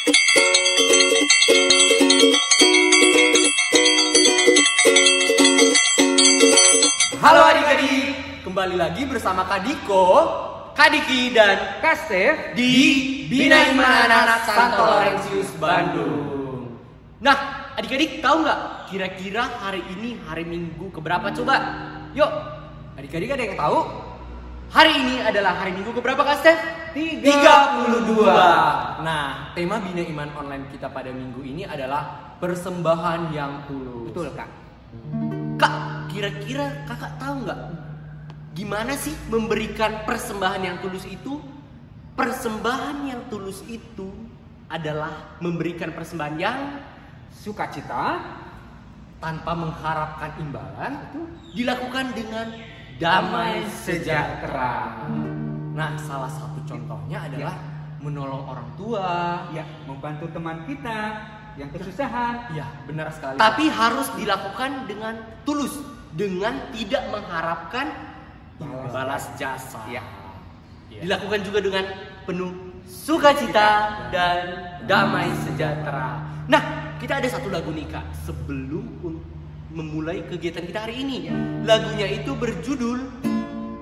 Halo adik-adik, kembali lagi bersama Kak Diko, Kak Diki, dan Kak Stef di Bina Iman Anak Santo Laurentius Bandung. Nah, adik-adik tahu nggak kira-kira hari ini hari Minggu keberapa coba? Yuk, adik-adik ada yang tahu? Hari ini adalah hari Minggu keberapa Kak Stef? 32. Nah, tema Bina Iman Online kita pada minggu ini adalah persembahan yang tulus. Betul Kak. Kak, kira-kira kakak tahu nggak gimana sih memberikan persembahan yang tulus itu? Persembahan yang tulus itu adalah memberikan persembahan yang Sukacita tanpa mengharapkan imbalan, itu dilakukan dengan damai sejahtera. Nah, salah satu contohnya adalah menolong orang tua. ya membantu teman kita yang kesusahan. Ya, benar sekali. Tapi harus dilakukan dengan tulus, dengan tidak mengharapkan balas jasa. Ya. Dilakukan juga dengan penuh sukacita dan damai sejahtera. Nah, kita ada satu lagu nih Kak sebelum memulai kegiatan kita hari ini. Lagunya itu berjudul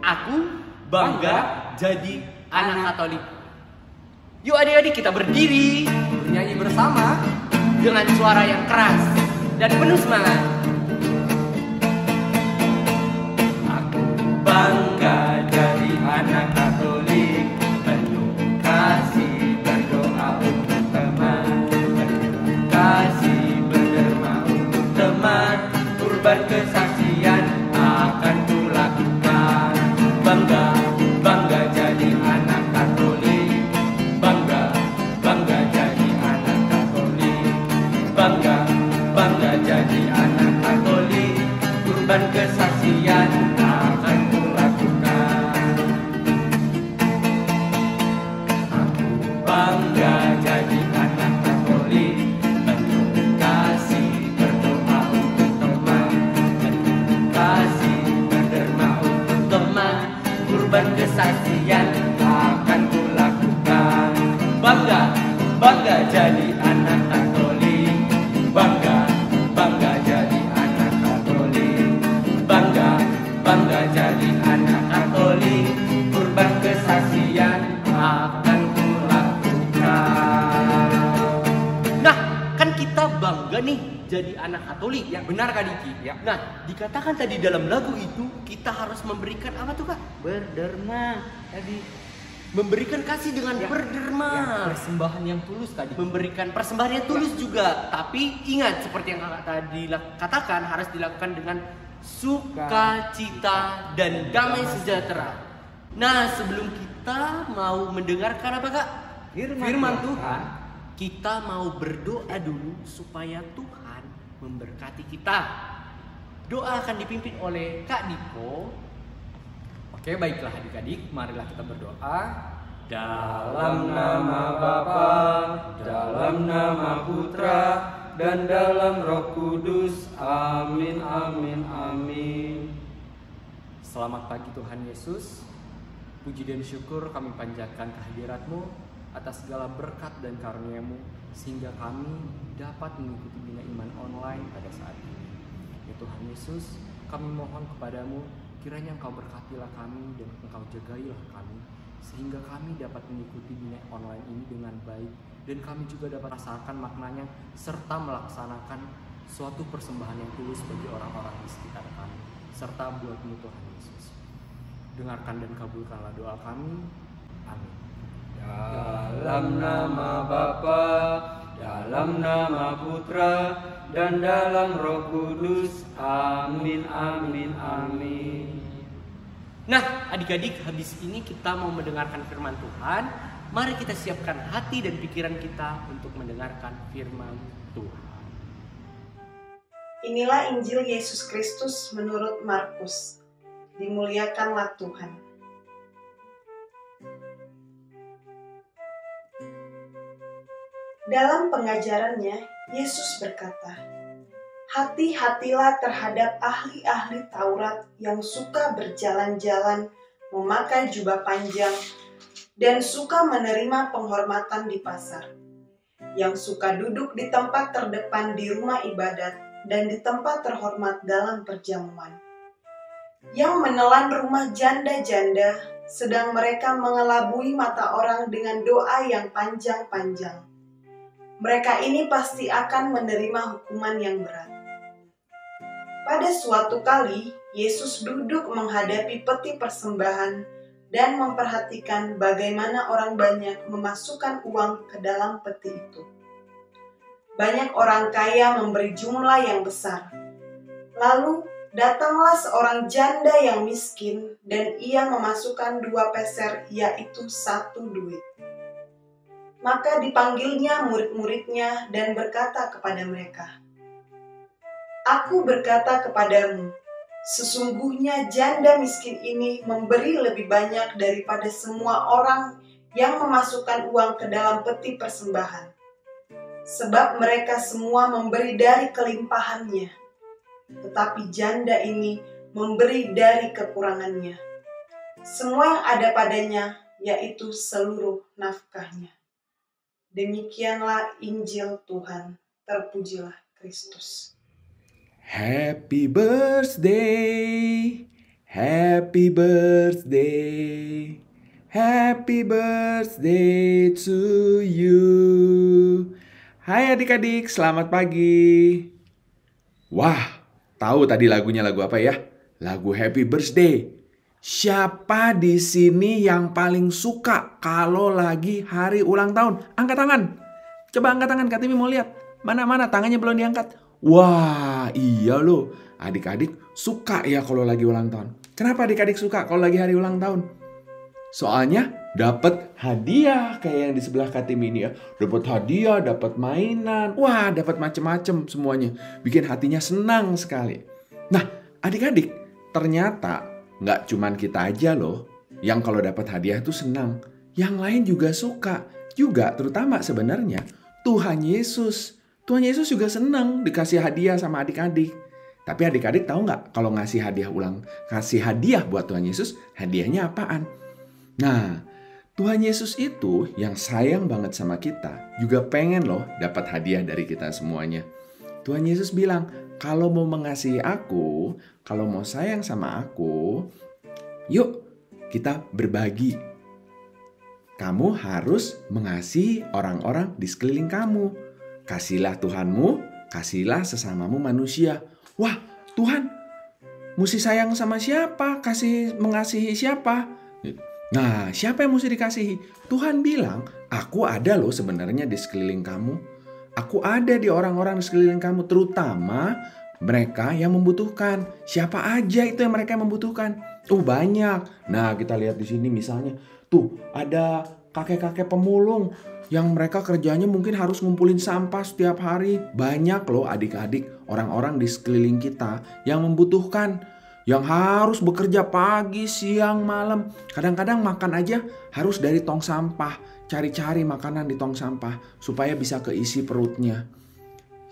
Aku Bangga Jadi Anak Katolik. Yuk adik-adik kita berdiri, bernyanyi bersama dengan suara yang keras dan penuh semangat. Aku bangga jadi anak Katolik, penuh kasih berdoa untuk teman, penuh kasih berderma untuk teman, kurban kesaksian akan kulakukan. Bangga, bangga jadi anak Katolik, bangga, bangga jadi anak Katolik, bangga, bangga jadi anak Katolik, kurban kesaksian akan kulakukan. Aku bangga jadi anak Katolik, penuh kasih berdoa untuk teman, penuh kasih berderma untuk teman, kurban kesaksian akan kulakukan. Bangga, bangga jadi anak Katolik, bangga, bangga jadi anak Katolik, bangga, bangga jadi anak Katolik, kurban kesaksian akan kulakukan. Nah, kan kita bangga nih jadi anak Katolik, ya benar Kak Diki? Ya. Nah, dikatakan tadi dalam lagu itu kita harus memberikan apa tuh Kak? berderma tadi. Memberikan kasih dengan berderma. Persembahan yang tulus tadi. Memberikan persembahan yang tulus juga. Tapi ingat seperti yang kakak tadi katakan harus dilakukan dengan sukacita dan damai sejahtera. Nah, sebelum kita mau mendengarkan apa Kak? Firman Tuhan. Kita mau berdoa dulu supaya Tuhan memberkati kita. Doa akan dipimpin oleh Kak Diko. Oke, baiklah adik-adik, marilah kita berdoa. Dalam nama Bapa, dalam nama Putra, dan dalam Roh Kudus. Amin, amin, amin. Selamat pagi Tuhan Yesus. Puji dan syukur kami panjatkan kehadirat-Mu atas segala berkat dan karunia-Mu, sehingga kami dapat mengikuti Bina Iman Online pada saat ini. Ya Tuhan Yesus, kami mohon kepadamu, kiranya Engkau berkatilah kami dan Engkau jagailah kami, sehingga kami dapat mengikuti Bina Online ini dengan baik, dan kami juga dapat rasakan maknanya serta melaksanakan suatu persembahan yang tulus bagi orang-orang di sekitar kami, serta buat-Mu Tuhan Yesus. Dengarkan dan kabulkanlah doa kami. Amin. Dalam nama Bapa, dalam nama Putra, dan dalam Roh Kudus. Amin, amin, amin. Nah, adik-adik, habis ini kita mau mendengarkan firman Tuhan. Mari kita siapkan hati dan pikiran kita untuk mendengarkan firman Tuhan. Inilah Injil Yesus Kristus menurut Markus. Dimuliakanlah Tuhan. Dalam pengajarannya, Yesus berkata, "Hati-hatilah terhadap ahli-ahli Taurat yang suka berjalan-jalan, memakai jubah panjang, dan suka menerima penghormatan di pasar. yang suka duduk di tempat terdepan di rumah ibadat dan di tempat terhormat dalam perjamuan, yang menelan rumah janda-janda, sedang mereka mengelabui mata orang dengan doa yang panjang-panjang. Mereka ini pasti akan menerima hukuman yang berat. Pada suatu kali, Yesus duduk menghadapi peti persembahan dan memperhatikan bagaimana orang banyak memasukkan uang ke dalam peti itu. Banyak orang kaya memberi jumlah yang besar. Lalu datanglah seorang janda yang miskin dan ia memasukkan 2 peser, yaitu 1 duit. Maka dipanggilnya murid-muridnya dan berkata kepada mereka, "Aku berkata kepadamu, sesungguhnya janda miskin ini memberi lebih banyak daripada semua orang yang memasukkan uang ke dalam peti persembahan. Sebab mereka semua memberi dari kelimpahannya, tetapi janda ini memberi dari kekurangannya. Semua yang ada padanya, yaitu seluruh nafkahnya." Demikianlah Injil Tuhan. Terpujilah Kristus. Happy birthday, happy birthday, happy birthday to you. Hai adik-adik, selamat pagi. Wah, tahu tadi lagunya lagu apa ya? Lagu Happy Birthday. Siapa di sini yang paling suka kalau lagi hari ulang tahun? Angkat tangan. Coba angkat tangan, Kak Timi mau lihat. Mana tangannya belum diangkat. Wah, iya loh. Adik-adik suka ya kalau lagi ulang tahun. Kenapa adik-adik suka kalau lagi hari ulang tahun? Soalnya dapat hadiah kayak yang di sebelah Kak Timi ini ya. Dapat hadiah, dapat mainan. Wah, dapat macem-macem semuanya. Bikin hatinya senang sekali. Nah, adik-adik, ternyata nggak cuman kita aja loh yang kalau dapat hadiah tuh senang. Yang lain juga suka. Juga terutama sebenarnya Tuhan Yesus. Tuhan Yesus juga senang dikasih hadiah sama adik-adik. Tapi adik-adik tahu nggak kalau ngasih hadiah buat Tuhan Yesus, hadiahnya apaan? Nah, Tuhan Yesus itu yang sayang banget sama kita juga pengen loh dapat hadiah dari kita semuanya. Tuhan Yesus bilang, kalau mau mengasihi aku, kalau mau sayang sama aku, yuk kita berbagi. Kamu harus mengasihi orang-orang di sekeliling kamu. Kasihlah Tuhanmu, kasihlah sesamamu manusia. Wah, Tuhan, mesti sayang sama siapa? Mengasihi siapa? Nah, siapa yang mesti dikasihi? Tuhan bilang, aku ada loh sebenarnya di sekeliling kamu. Aku ada di orang-orang di sekeliling kamu, terutama mereka yang membutuhkan. Siapa aja itu yang mereka membutuhkan? Banyak. Nah, kita lihat di sini misalnya, tuh ada kakek-kakek pemulung yang mereka kerjanya mungkin harus ngumpulin sampah setiap hari. Banyak loh adik-adik, orang-orang di sekeliling kita yang membutuhkan, yang harus bekerja pagi, siang, malam. Kadang-kadang makan aja harus dari tong sampah, cari-cari makanan di tong sampah supaya bisa keisi perutnya.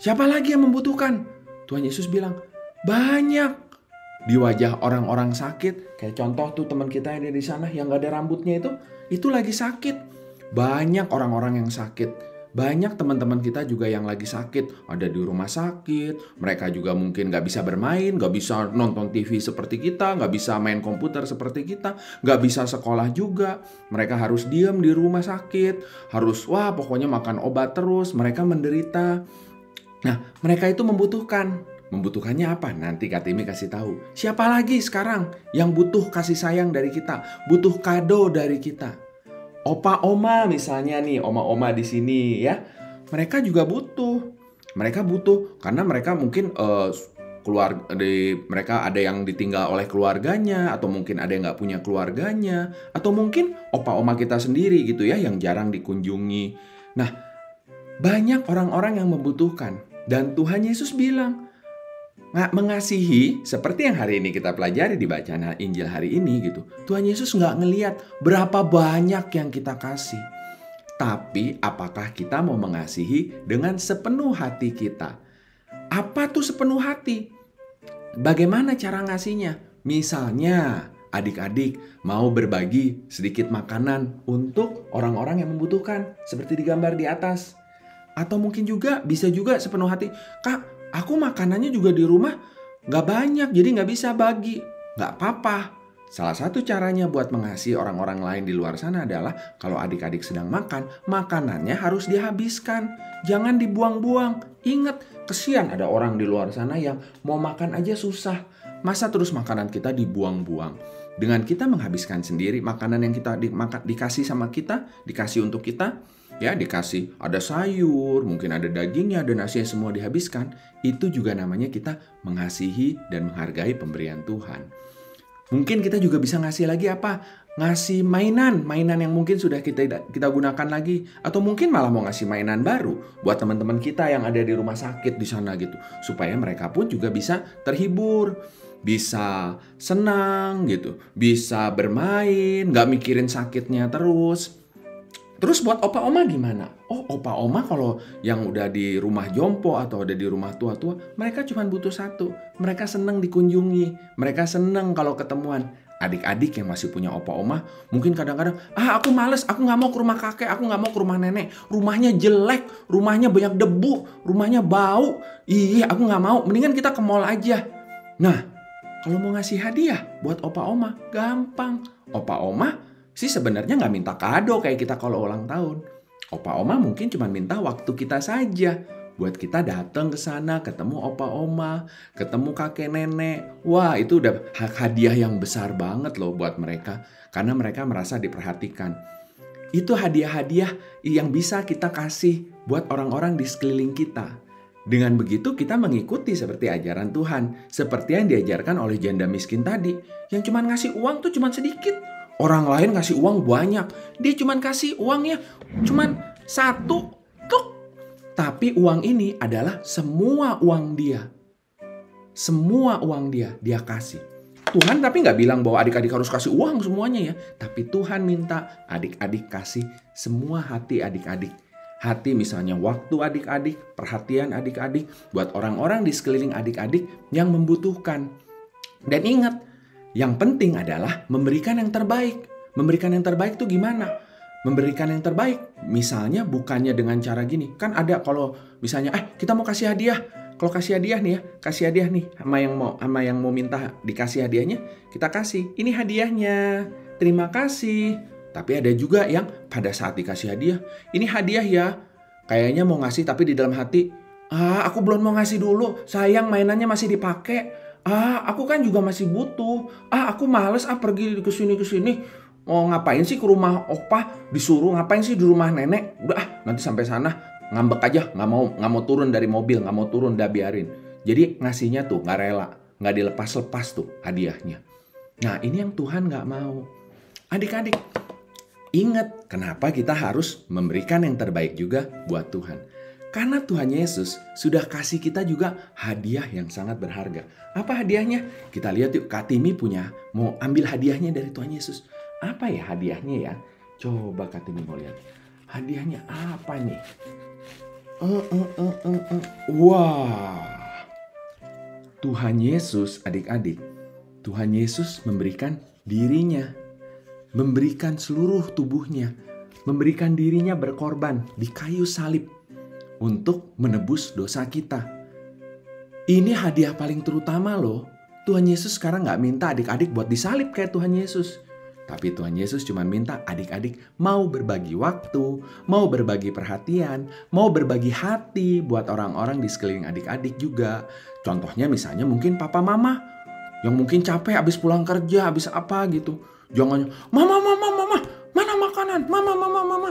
Siapa lagi yang membutuhkan? Tuhan Yesus bilang, banyak. Di wajah orang-orang sakit, kayak contoh tuh teman kita yang ada di sana yang gak ada rambutnya itu lagi sakit. Banyak orang-orang yang sakit. Banyak teman-teman kita juga yang lagi sakit. Ada di rumah sakit. Mereka juga mungkin gak bisa bermain, gak bisa nonton TV seperti kita, gak bisa main komputer seperti kita, gak bisa sekolah juga. Mereka harus diam di rumah sakit. Harus, pokoknya makan obat terus. Mereka menderita. Nah, mereka itu membutuhkan. Membutuhkannya apa? Nanti Kak Timi kasih tahu. Siapa lagi sekarang yang butuh kasih sayang dari kita? Butuh kado dari kita? Opa oma misalnya nih, oma-oma di sini ya. Mereka juga butuh. Mereka butuh karena mereka mungkin mereka ada yang ditinggal oleh keluarganya, atau mungkin ada yang nggak punya keluarganya, atau mungkin opa oma kita sendiri gitu ya yang jarang dikunjungi. Nah, banyak orang-orang yang membutuhkan, dan Tuhan Yesus bilang mengasihi seperti yang hari ini kita pelajari di bacaan Injil hari ini gitu. Tuhan Yesus nggak ngelihat berapa banyak yang kita kasih, tapi apakah kita mau mengasihi dengan sepenuh hati kita? Apa tuh sepenuh hati? Bagaimana cara ngasihnya? Misalnya adik-adik mau berbagi sedikit makanan untuk orang-orang yang membutuhkan seperti digambar di atas. Atau mungkin juga bisa juga sepenuh hati, Kak, aku makanannya juga di rumah gak banyak, jadi gak bisa bagi. Gak apa-apa. Salah satu caranya buat mengasihi orang-orang lain di luar sana adalah kalau adik-adik sedang makan, makanannya harus dihabiskan. Jangan dibuang-buang. Ingat, kesian ada orang di luar sana yang mau makan aja susah. Masa terus makanan kita dibuang-buang? Dengan kita menghabiskan sendiri makanan yang kita dikasih sama kita, dikasih untuk kita, ya dikasih ada sayur, mungkin ada dagingnya, ada nasinya, semua dihabiskan. Itu juga namanya kita mengasihi dan menghargai pemberian Tuhan. Mungkin kita juga bisa ngasih lagi apa? Ngasih mainan yang mungkin sudah kita gunakan lagi. Atau mungkin malah mau ngasih mainan baru buat teman-teman kita yang ada di rumah sakit di sana gitu. Supaya mereka pun juga bisa terhibur, bisa senang gitu, bisa bermain, gak mikirin sakitnya terus. Terus buat opa oma gimana? Oh, opa oma kalau yang udah di rumah jompo atau ada di rumah tua-tua, mereka cuma butuh satu. Mereka senang dikunjungi. Mereka senang kalau ketemuan. Adik-adik yang masih punya opa oma, mungkin kadang-kadang, aku males, aku gak mau ke rumah kakek, aku gak mau ke rumah nenek. Rumahnya jelek, rumahnya banyak debu, rumahnya bau. Iya, aku gak mau, mendingan kita ke mall aja. Nah, kalau mau ngasih hadiah buat opa oma, gampang. Opa oma sih sebenarnya nggak minta kado kayak kita kalau ulang tahun. Opa oma mungkin cuma minta waktu kita saja buat kita datang ke sana, ketemu opa oma, ketemu kakek nenek. Wah, itu udah hadiah yang besar banget loh buat mereka, karena mereka merasa diperhatikan. Itu hadiah-hadiah yang bisa kita kasih buat orang-orang di sekeliling kita. Dengan begitu kita mengikuti seperti ajaran Tuhan, seperti yang diajarkan oleh janda miskin tadi, yang cuma ngasih uang tuh cuma sedikit. Orang lain ngasih uang banyak, dia cuma kasih uangnya cuma 1 tuk. Tapi uang ini adalah semua uang dia. Semua uang dia kasih. Tuhan tapi nggak bilang bahwa adik-adik harus kasih uang semuanya ya. Tapi Tuhan minta adik-adik kasih semua hati adik-adik. Hati misalnya waktu adik-adik, perhatian adik-adik buat orang-orang di sekeliling adik-adik yang membutuhkan. Dan ingat, yang penting adalah memberikan yang terbaik. Memberikan yang terbaik tuh gimana? Memberikan yang terbaik misalnya bukannya dengan cara gini. Kan ada kalau misalnya kita mau kasih hadiah. Kalau kasih hadiah nih ya, kasih hadiah nih sama yang mau minta dikasih hadiahnya, kita kasih. Ini hadiahnya. Terima kasih. Tapi ada juga yang pada saat dikasih hadiah, ini hadiah ya. Kayaknya mau ngasih tapi di dalam hati, aku belum mau ngasih dulu. Sayang mainannya masih dipakai. Aku kan juga masih butuh. Aku males pergi ke sini. Mau ngapain sih ke rumah opa? Disuruh ngapain sih di rumah nenek? Udah nanti sampai sana ngambek aja, nggak mau turun dari mobil, nggak mau turun, udah biarin. Jadi ngasihnya tuh nggak rela, nggak dilepas-lepas tuh hadiahnya. Nah ini yang Tuhan nggak mau. Adik-adik, ingat kenapa kita harus memberikan yang terbaik juga buat Tuhan. Karena Tuhan Yesus sudah kasih kita juga hadiah yang sangat berharga. Apa hadiahnya? Kita lihat yuk, Kak Timi mau ambil hadiahnya dari Tuhan Yesus. Apa ya hadiahnya ya? Coba Kak Timi mau lihat. Hadiahnya apa nih? Wah. Tuhan Yesus adik-adik. Tuhan Yesus memberikan dirinya. Memberikan seluruh tubuhnya. Memberikan dirinya berkorban di kayu salib. Untuk menebus dosa kita. Ini hadiah paling terutama loh. Tuhan Yesus sekarang gak minta adik-adik buat disalib kayak Tuhan Yesus. Tapi Tuhan Yesus cuma minta adik-adik mau berbagi waktu, mau berbagi perhatian, mau berbagi hati buat orang-orang di sekeliling adik-adik juga. Contohnya misalnya mungkin papa mama yang mungkin capek habis pulang kerja, habis apa gitu. Jangan, mama, mana makanan? Mama.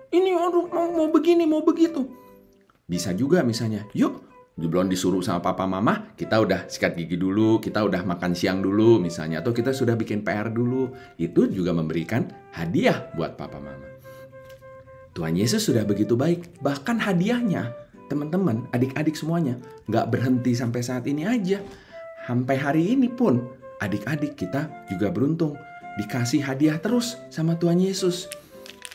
Ini aduh mau begini, mau begitu. Bisa juga misalnya, yuk belum disuruh sama papa mama, kita udah sikat gigi dulu, kita udah makan siang dulu misalnya, atau kita sudah bikin PR dulu. Itu juga memberikan hadiah buat papa mama. Tuhan Yesus sudah begitu baik, bahkan hadiahnya teman-teman, adik-adik semuanya gak berhenti sampai saat ini aja. Sampai hari ini pun adik-adik kita juga beruntung dikasih hadiah terus sama Tuhan Yesus.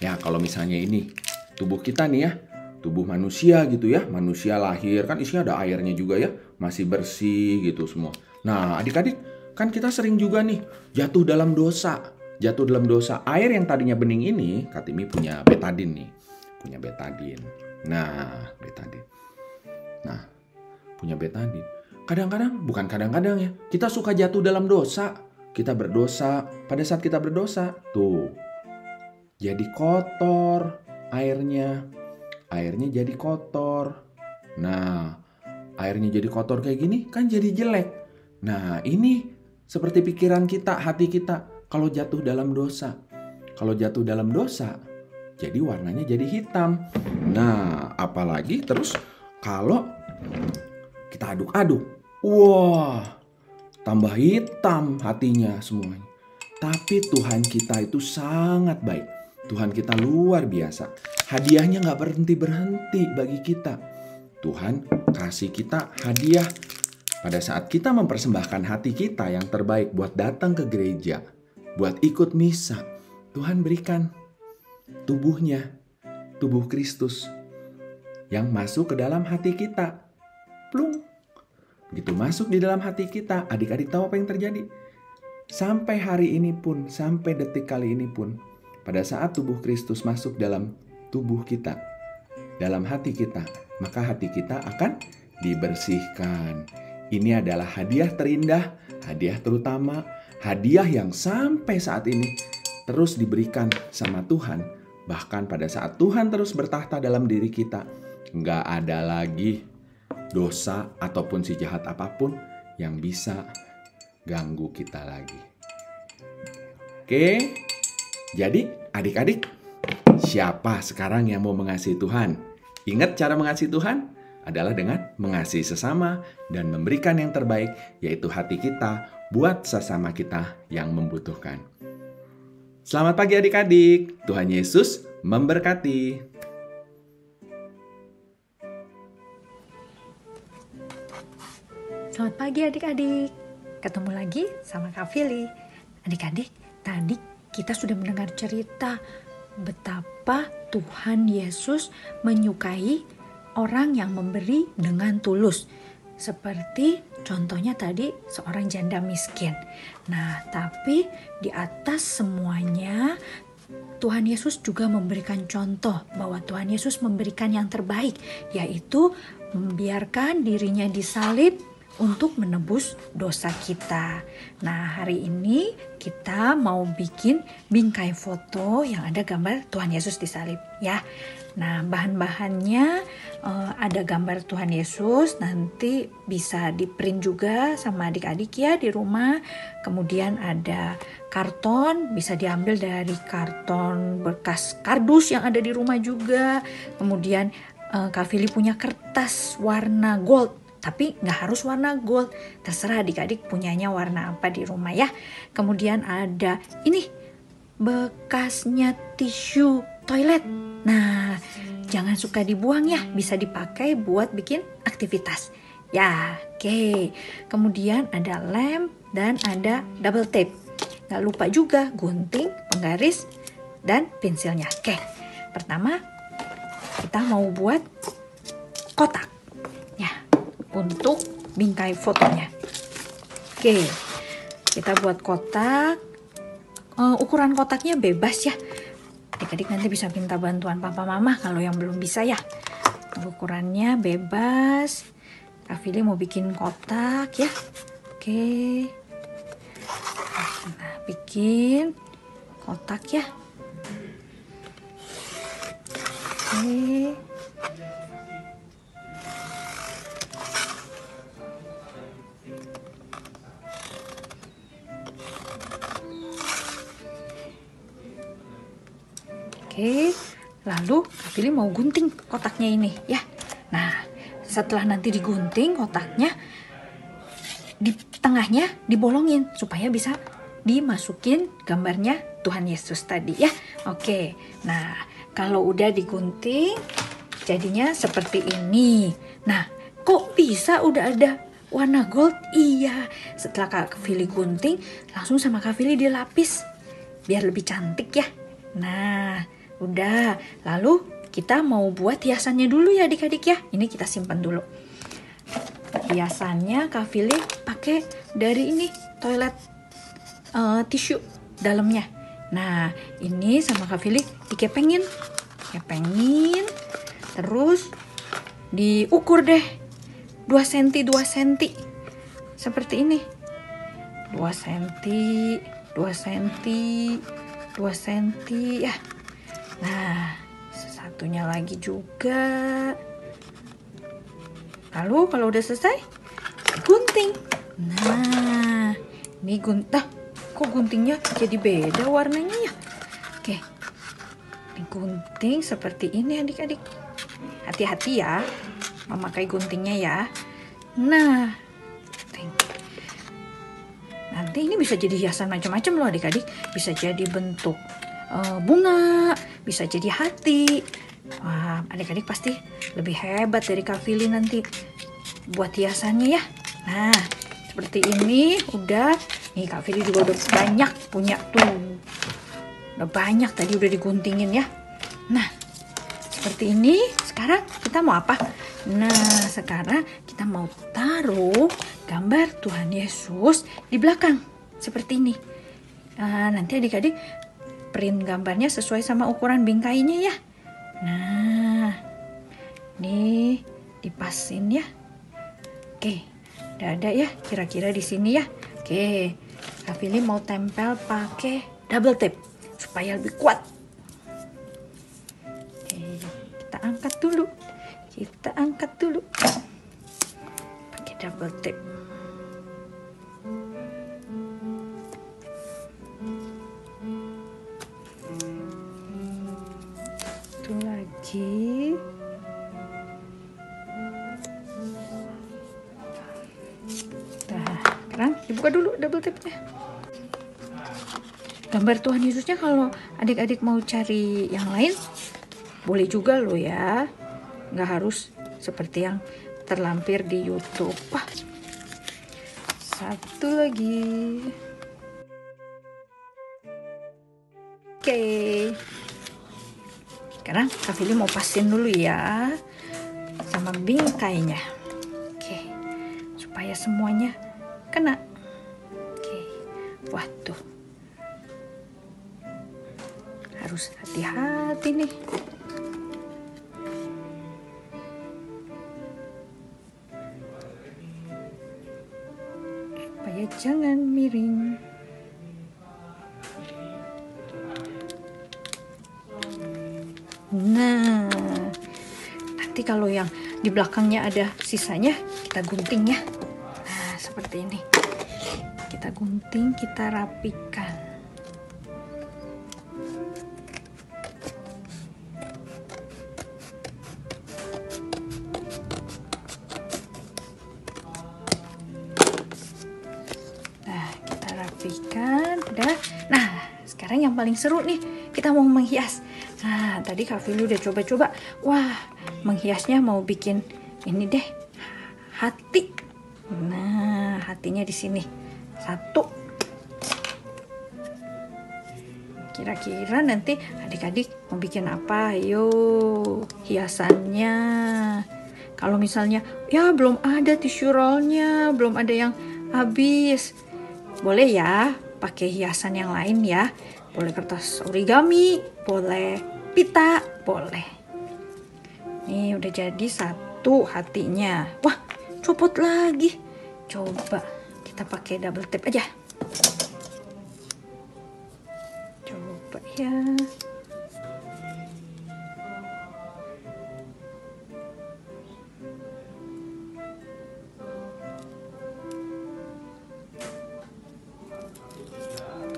Ya kalau misalnya ini tubuh kita nih ya, tubuh manusia gitu ya, manusia lahir kan isinya ada airnya juga ya, masih bersih gitu semua. Nah adik-adik kan kita sering juga nih jatuh dalam dosa. Air yang tadinya bening ini, Kak Timi punya betadin nih, Nah punya betadin. Kadang-kadang, bukan kadang-kadang ya, kita suka jatuh dalam dosa. Kita berdosa, pada saat kita berdosa, tuh, jadi kotor airnya jadi kotor. Nah, airnya jadi kotor kayak gini kan jadi jelek. Nah, ini seperti pikiran kita, hati kita kalau jatuh dalam dosa. Kalau jatuh dalam dosa, jadi warnanya jadi hitam. Nah, apalagi terus kalau kita aduk-aduk. Wah, tambah hitam hatinya semuanya. Tapi Tuhan kita itu sangat baik. Tuhan kita luar biasa. Hadiahnya gak berhenti-berhenti bagi kita. Tuhan kasih kita hadiah pada saat kita mempersembahkan hati kita yang terbaik buat datang ke gereja, buat ikut misa. Tuhan berikan tubuhnya, tubuh Kristus yang masuk ke dalam hati kita. Plung. Begitu masuk di dalam hati kita, adik-adik tahu apa yang terjadi? Sampai hari ini pun, sampai detik kali ini pun, pada saat tubuh Kristus masuk dalam tubuh kita, dalam hati kita, maka hati kita akan dibersihkan. Ini adalah hadiah terindah, hadiah terutama, hadiah yang sampai saat ini terus diberikan sama Tuhan. Bahkan pada saat Tuhan terus bertahta dalam diri kita, nggak ada lagi dosa ataupun si jahat apapun yang bisa ganggu kita lagi. Oke, jadi adik-adik, siapa sekarang yang mau mengasihi Tuhan? Ingat cara mengasihi Tuhan adalah dengan mengasihi sesama dan memberikan yang terbaik, yaitu hati kita buat sesama kita yang membutuhkan. Selamat pagi adik-adik, Tuhan Yesus memberkati. Selamat pagi adik-adik, ketemu lagi sama Kak Fili. Adik-adik, tadi kita sudah mendengar cerita betapa Tuhan Yesus menyukai orang yang memberi dengan tulus. Seperti contohnya tadi seorang janda miskin. Nah, tapi di atas semuanya Tuhan Yesus juga memberikan contoh bahwa Tuhan Yesus memberikan yang terbaik, yaitu membiarkan dirinya disalib untuk menebus dosa kita. Nah, hari ini kita mau bikin bingkai foto yang ada gambar Tuhan Yesus disalib ya. Nah, bahan-bahannya ada gambar Tuhan Yesus, nanti bisa di-print juga sama adik-adik ya di rumah. Kemudian ada karton, bisa diambil dari karton bekas kardus yang ada di rumah juga. Kemudian Kak Fili punya kertas warna gold, tapi nggak harus warna gold, terserah adik-adik punyanya warna apa di rumah ya. Kemudian ada ini bekasnya tisu toilet. Nah, jangan suka dibuang ya, bisa dipakai buat bikin aktivitas. Ya, oke. Kemudian ada lem dan ada double tape. Nggak lupa juga gunting, penggaris, dan pensilnya. Oke, pertama kita mau buat kotak untuk bingkai fotonya. Oke, kita buat kotak. Ukuran kotaknya bebas ya. Adik-adik nanti bisa minta bantuan papa mama kalau yang belum bisa ya. Ukurannya bebas. Kak Fili mau bikin kotak ya. Oke. Nah, bikin kotak ya. Oke. Oke, lalu Kak Fili mau gunting kotaknya ini ya. Nah, setelah nanti digunting kotaknya, di tengahnya dibolongin supaya bisa dimasukin gambarnya Tuhan Yesus tadi ya. Oke, nah kalau udah digunting jadinya seperti ini. Nah, kok bisa udah ada warna gold? Iya, setelah Kak Fili gunting langsung sama Kak Fili dilapis biar lebih cantik ya. Nah, udah, lalu kita mau buat hiasannya dulu ya adik-adik ya. Ini kita simpan dulu. Hiasannya Kak Fili pakai dari ini toilet tisu dalamnya. Nah, ini sama Kak Fili dikepengin, terus diukur deh 2 cm 2 cm. Seperti ini. 2 cm, 2 cm, 2 cm ya. Nah, satunya lagi juga. Lalu kalau udah selesai, gunting. Nah, ini kok guntingnya jadi beda warnanya ya? Oke, digunting seperti ini adik-adik. Hati-hati ya memakai guntingnya ya. Nah, nanti ini bisa jadi hiasan macam-macam loh adik-adik. Bisa jadi bentuk bunga, bisa jadi hati. Wah, adik-adik pasti lebih hebat dari Kak Fili nanti buat hiasannya ya. Nah, seperti ini udah. Nih Kak Fili juga udah banyak punya tuh. Udah banyak tadi udah diguntingin ya. Nah, seperti ini. Sekarang kita mau apa? Nah, sekarang kita mau taruh gambar Tuhan Yesus di belakang. Seperti ini. Nanti adik-adik print gambarnya sesuai sama ukuran bingkainya ya. Nah, nih dipasin ya. Oke, udah ada ya kira-kira di sini ya. Oke, Kak Fili mau tempel pakai double tape supaya lebih kuat. Oke, kita angkat dulu. Pakai double tape. Satu lagi. Sekarang dibuka dulu double tape-nya. Gambar Tuhan Yesusnya kalau adik-adik mau cari yang lain boleh juga loh ya. Nggak harus seperti yang terlampir di YouTube. Wah, satu lagi. Oke. Sekarang Kak Fili mau pasin dulu ya sama bingkainya. Oke, supaya semuanya kena. Oke, wah tuh. Harus hati-hati nih. Supaya jangan miring. Nah, nanti kalau yang di belakangnya ada sisanya, kita gunting ya. Nah, seperti ini. Kita gunting, kita rapikan. Nah, kita rapikan, udah. Nah, sekarang yang paling seru nih, kita mau menghias. Nah, tadi Kak Fili udah coba-coba. Wah, menghiasnya mau bikin ini deh, hati. Nah, hatinya di sini. 1. Kira-kira nanti adik-adik mau bikin apa? Ayo, hiasannya. Kalau misalnya, ya belum ada tisu rollnya, belum ada yang habis. Boleh ya, pakai hiasan yang lain ya. Boleh kertas origami, boleh pita, boleh. Nih udah jadi 1 hatinya. Wah, copot lagi. Coba kita pakai double tape aja. Coba ya.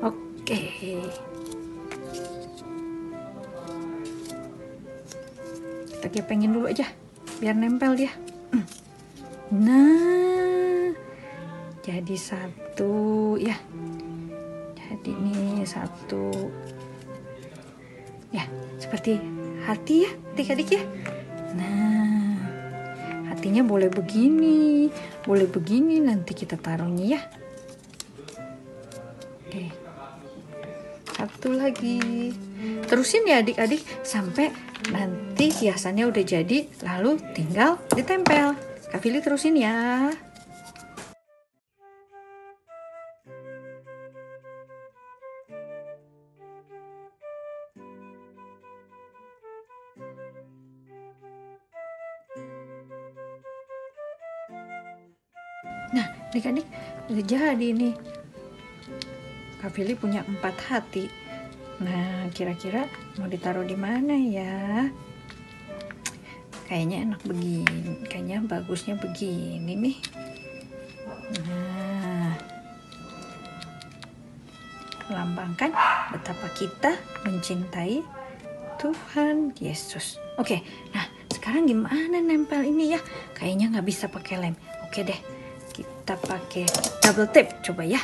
Oke. Kita kepengin dulu aja biar nempel dia. Nah, jadi 1 ya. Jadi ini 1 ya, seperti hati ya adik-adik ya. Nah, hatinya boleh begini, boleh begini, nanti kita taruhnya ya. Oke, 1 lagi. Terusin ya adik-adik sampai nanti hiasannya udah jadi, lalu tinggal ditempel. Kak Fili terusin ya. Nah, adik-adik udah jadi nih. Kak Fili punya 4 hati. Nah, kira-kira mau ditaruh di mana ya? Kayaknya enak begini, kayaknya bagusnya begini nih. Nah, melambangkan betapa kita mencintai Tuhan Yesus. Oke, nah sekarang gimana nempel ini ya? Kayaknya nggak bisa pakai lem. Oke deh, kita pakai double tape coba ya.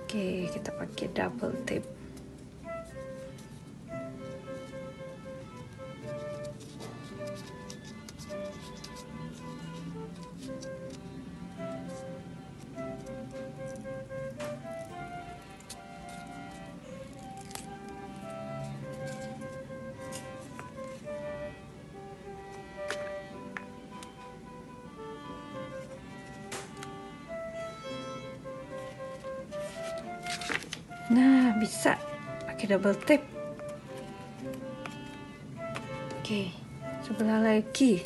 Oke, kita pakai double tape. Nah, bisa pakai double tape. Oke, sebelah lagi.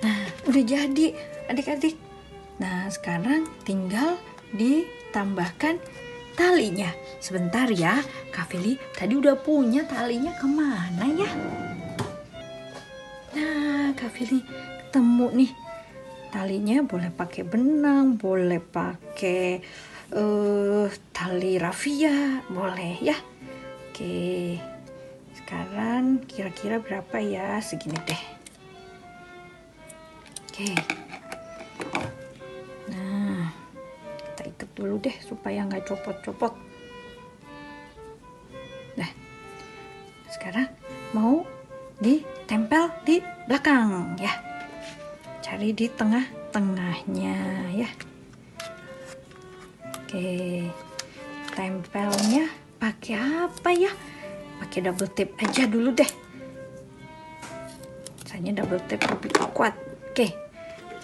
Nah, udah jadi adik-adik. Nah, sekarang tinggal ditambahkan talinya. Sebentar ya, Kak Fili tadi udah punya talinya, kemana ya? Nah, Kak Fili ketemu nih. Talinya boleh pakai benang, boleh pakai tali rafia, boleh ya. Oke, sekarang kira-kira berapa ya? Segini deh. Oke. Nah, kita ikat dulu deh supaya nggak copot-copot. Nah, sekarang mau ditempel di belakang ya. Cari di tengah-tengahnya ya. Oke, tempelnya pakai apa ya? Pakai double tape aja dulu deh. Rasanya double tape lebih kuat. Oke,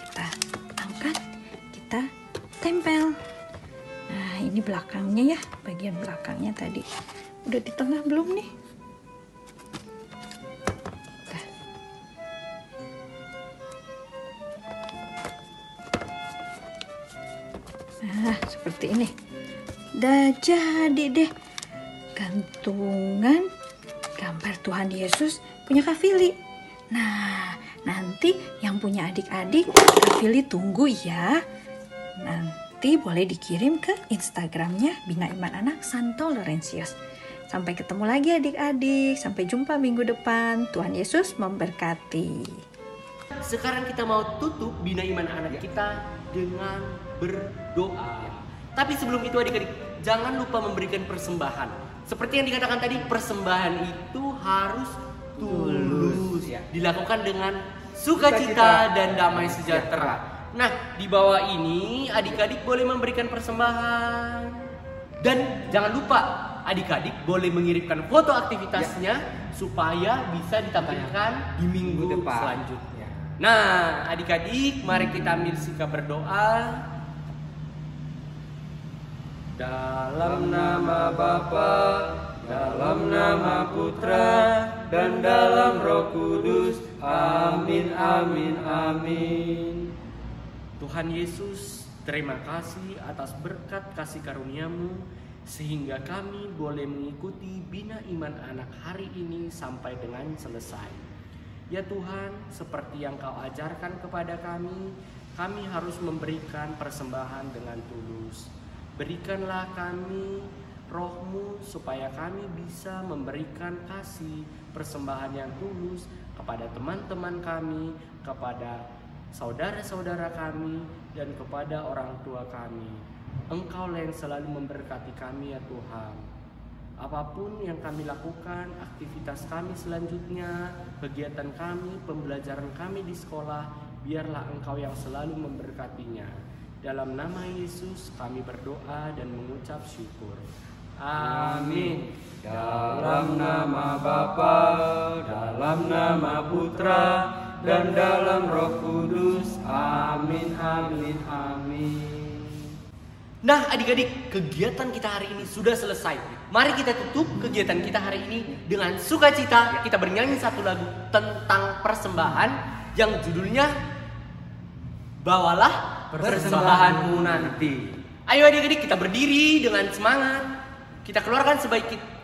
kita angkat, kita tempel. Nah, ini belakangnya ya, bagian belakangnya tadi. Udah di tengah belum nih? Udah. Nah, seperti ini. Udah jadi deh gantungan gambar Tuhan Yesus punya Kak Fili. Nah, nanti yang punya adik-adik Kak Fili tunggu ya. Nanti boleh dikirim ke Instagramnya Bina Iman Anak Santo Laurentius. Sampai ketemu lagi adik-adik. Sampai jumpa minggu depan. Tuhan Yesus memberkati. Sekarang kita mau tutup Bina Iman Anak kita dengan berdoa. Tapi sebelum itu adik-adik, jangan lupa memberikan persembahan. Seperti yang dikatakan tadi, persembahan itu harus tulus, dilakukan dengan sukacita dan damai sejahtera. Nah, di bawah ini adik-adik boleh memberikan persembahan. Dan jangan lupa adik-adik boleh mengirimkan foto aktivitasnya supaya bisa ditampilkan di minggu depan selanjutnya. Nah, adik-adik, mari kita ambil sikap berdoa. Dalam nama Bapa, dalam nama Putra, dan dalam Roh Kudus. Amin, amin, amin. Tuhan Yesus, terima kasih atas berkat kasih karunia-Mu sehingga kami boleh mengikuti Bina Iman Anak hari ini sampai dengan selesai. Ya Tuhan, seperti yang Kau ajarkan kepada kami harus memberikan persembahan dengan tulus. Berikanlah kami Roh-Mu supaya kami bisa memberikan kasih persembahan yang tulus kepada teman-teman kami, kepada saudara-saudara kami, dan kepada orang tua kami. Engkau yang selalu memberkati kami ya Tuhan. Apapun yang kami lakukan, aktivitas kami selanjutnya, kegiatan kami, pembelajaran kami di sekolah, biarlah Engkau yang selalu memberkatinya. Dalam nama Yesus kami berdoa dan mengucap syukur. Amin. Dalam nama Bapa, dalam nama Putra, dan dalam Roh Kudus. Amin, amin, amin. Nah adik-adik, kegiatan kita hari ini sudah selesai. Mari kita tutup kegiatan kita hari ini dengan sukacita. Kita bernyanyi satu lagu tentang persembahan yang judulnya Bawalah Persembahanmu Nanti. Ayo adik-adik, kita berdiri dengan semangat. Kita keluarkan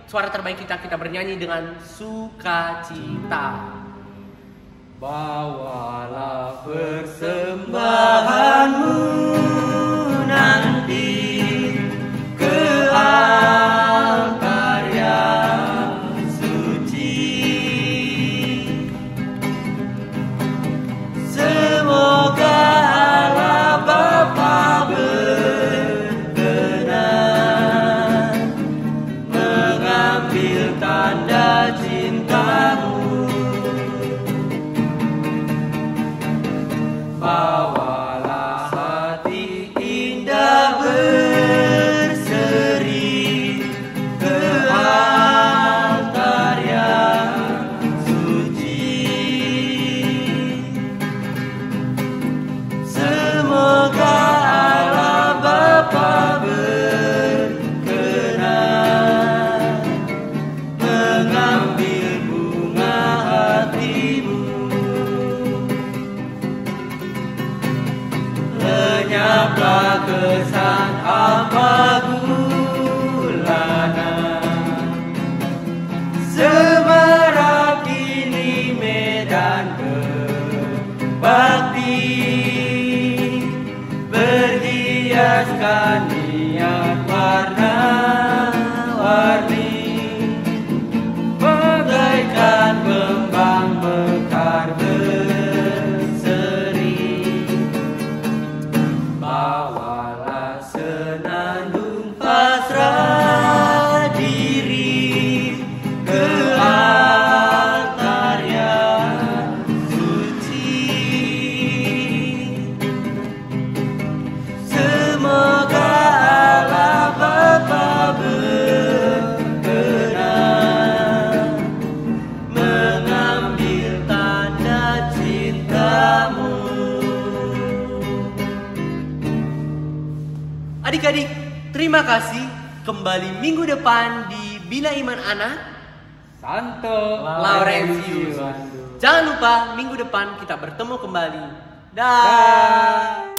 suara terbaik kita. Kita bernyanyi dengan sukacita. Bawalah persembahanmu nanti ke altar yang suci. Semoga Allah Bapa berkenan mengambil tanda cintamu. Bawalah hati indah berseri ke altar yang suci. Semoga Allah Bapa berkenan mengambil bunga hatimu. Lenyaplah kesan hampa gulana, semarak ini medan berbakti, berhiaskan niat warna-warni, bagaikan kembang mekar berseri. Bawalah senandung pasrah diri ke altar yang suci. Semoga Allah Bapa berkenan mengambil tanda cintamu. Adik-adik, terima kasih. Kembali minggu depan di Bina Iman Anak Santo Laurentius. Jangan lupa minggu depan kita bertemu kembali. Dah.